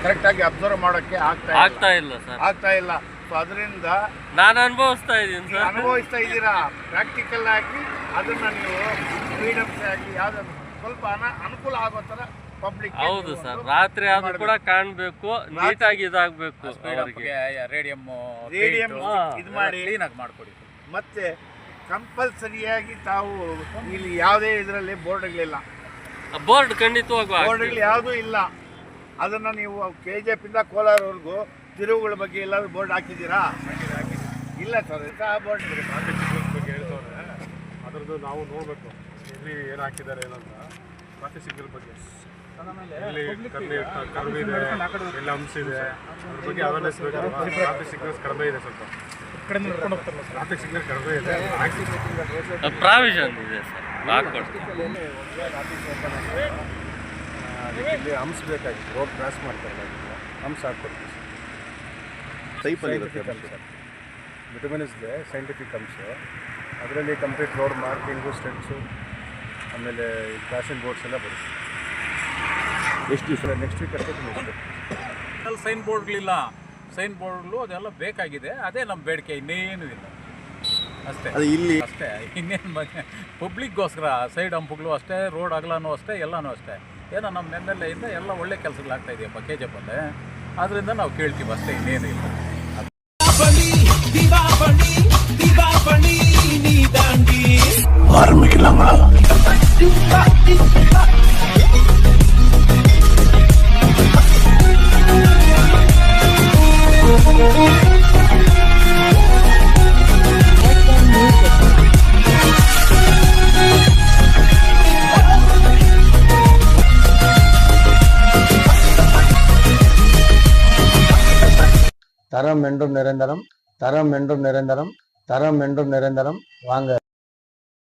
ಕರೆಕ್ಟಾಗಿ ಅಬ್ಸರ್ವ್ ಮಾಡೋಕ್ಕೆ ಆಗ್ತಾ ಇಲ್ಲ ಸರ್, ಆಗ್ತಾ ಇಲ್ಲ. ಸೊ ಅದರಿಂದ ನಾನು ಅನುಭವಿಸ್ತಾ ಇದ್ದೀನಿ ಸರ್. ಅನುಭವಿಸ್ತಾ ಇದ್ದೀರಾ ಪ್ರಾಕ್ಟಿಕಲ್ ಆಗಿ. ಅದನ್ನು ನೀವು ಫ್ರೀಡಮ್ಸ್ ಆಗಿ ಯಾವುದಾದ್ರು ಸ್ವಲ್ಪ ಅನುಕೂಲ ಆಗೋ ಥರ ಪಬ್ಲಿಕ್. ಹೌದು ಸರ್, ರಾತ್ರಿ ಆದ್ರೂ ಕೂಡ ಕಾಣಬೇಕು, ನೀಟಾಗಿ ಇದಾಗಬೇಕು. ರೇಡಿಯಂ ಇದು ಮಾಡಿ ಕ್ಲೀನಾಗಿ ಮಾಡಿಕೊಡಿ. ಮತ್ತೆ ಕಂಪಲ್ಸರಿಯಾಗಿ ತಾವು ಇಲ್ಲಿ ಯಾವುದೇ ಇದರಲ್ಲಿ ಬೋರ್ಡ್ಗಳಿಲ್ಲ, ಬೋರ್ಡ್ ಖಂಡಿತವಾಗೂ ಬೋರ್ಡ್ಗಳು ಯಾವುದೂ ಇಲ್ಲ. ಅದನ್ನು ನೀವು KGF ಇಂದ ಕೋಲಾರವರೆಗೂ ತಿರುವುಗಳ ಬಗ್ಗೆ ಎಲ್ಲಾದ್ರೂ ಬೋರ್ಡ್ ಹಾಕಿದ್ದೀರಾ? ಇಲ್ಲ ಸರ್, ಬೋರ್ಡ್ ಬಗ್ಗೆ ಹೇಳ್ತವ್ರೆ, ಅದರದ್ದು ನಾವು ನೋಡಬೇಕು ಇಲ್ಲಿ ಏನು ಹಾಕಿದ್ದಾರೆ ಏನಂತ. ಟ್ರಾಫಿಕ್ ಸಿಗ್ನಲ್ ಬಗ್ಗೆ ಇಲ್ಲಿ ಕರ್ವಿ ಇದೆ, ಎಲ್ಲ ಅಂಶ ಇದೆ, ಅದ್ರ ಬಗ್ಗೆ ಅವೇರ್ನೆಸ್ ಬೇಕು. ಟ್ರಾಫಿಕ್ ಸಿಗ್ನಲ್ಸ್ ಕಡಿಮೆ ಇದೆ, ಸ್ವಲ್ಪ ಟ್ರಾಫಿಕ್ ಸಿಗ್ನಲ್ ಕಡಿಮೆ ಇದೆ, ಪ್ರಾವಿಷನ್ ಇದೆ ಸರ್, ಹಾಕ್ಕೊಡ್ತೀವಿ. ಇಲ್ಲಿ ಹಂಸ ಬೇಕಾಗಿತ್ತು, ರೋಡ್ ಕ್ರಾಸ್ ಮಾಡ್ತಾರೆ, ಹಂಸ ಹಾಕ್ಕೊಡ್ತೀವಿ. ವಿಟಮಿನ್ಸ್ ಇದೆ, ಸೈಂಟಿಫಿಕ್ ಅಂಶ. ಅದರಲ್ಲಿ ಕಂಪ್ಲೀಟ್ ರೋಡ್ ಮಾರ್ಕಿಂಗು, ಸ್ಟೆಪ್ಸು, ಆಮೇಲೆ ಫ್ಯಾಷನ್ ಬೋರ್ಡ್ಸ್ ಎಲ್ಲ ಬರುತ್ತೆ. ಎಷ್ಟು ದಿವಸ ನೆಕ್ಸ್ಟ್ ವೀಕ್ ಅಷ್ಟೇ. ಸೈನ್ ಬೋರ್ಡ್ಗಳಿಲ್ಲ, ಸೈನ್ ಬೋರ್ಡ್ಗಳು ಅದೆಲ್ಲ ಬೇಕಾಗಿದೆ. ಅದೇ ನಮ್ಮ ಬೇಡಿಕೆ, ಇನ್ನೇನು ಇಲ್ಲ ಅಷ್ಟೇ. ಅದು ಇಲ್ಲಿ ಅಷ್ಟೇ, ಇನ್ನೇನು ಪಬ್ಲಿಕ್ಗೋಸ್ಕರ ಸೈಡ್ ಹಂಪುಗಳು ಅಷ್ಟೇ, ರೋಡ್ ಅಗಲನೂ ಅಷ್ಟೇ, ಎಲ್ಲನೂ ಅಷ್ಟೇ. ಏನೋ ನಮ್ಮ MLA ಇಂದ ಎಲ್ಲ ಒಳ್ಳೆ ಕೆಲಸಗಳಾಗ್ತಾ ಇದೆಯಪ್ಪ KGF ಅಲ್ಲೇ, ಆದ್ದರಿಂದ ನಾವು ಕೇಳ್ತೀವಿ ಅಷ್ಟೇ, ಇನ್ನೇನು ಇಲ್ಲ. தரம் என்றும் நிரந்தரம், தரம் என்றும் நிரந்தரம், தரம் என்றும் நிரந்தரம். வாங்க.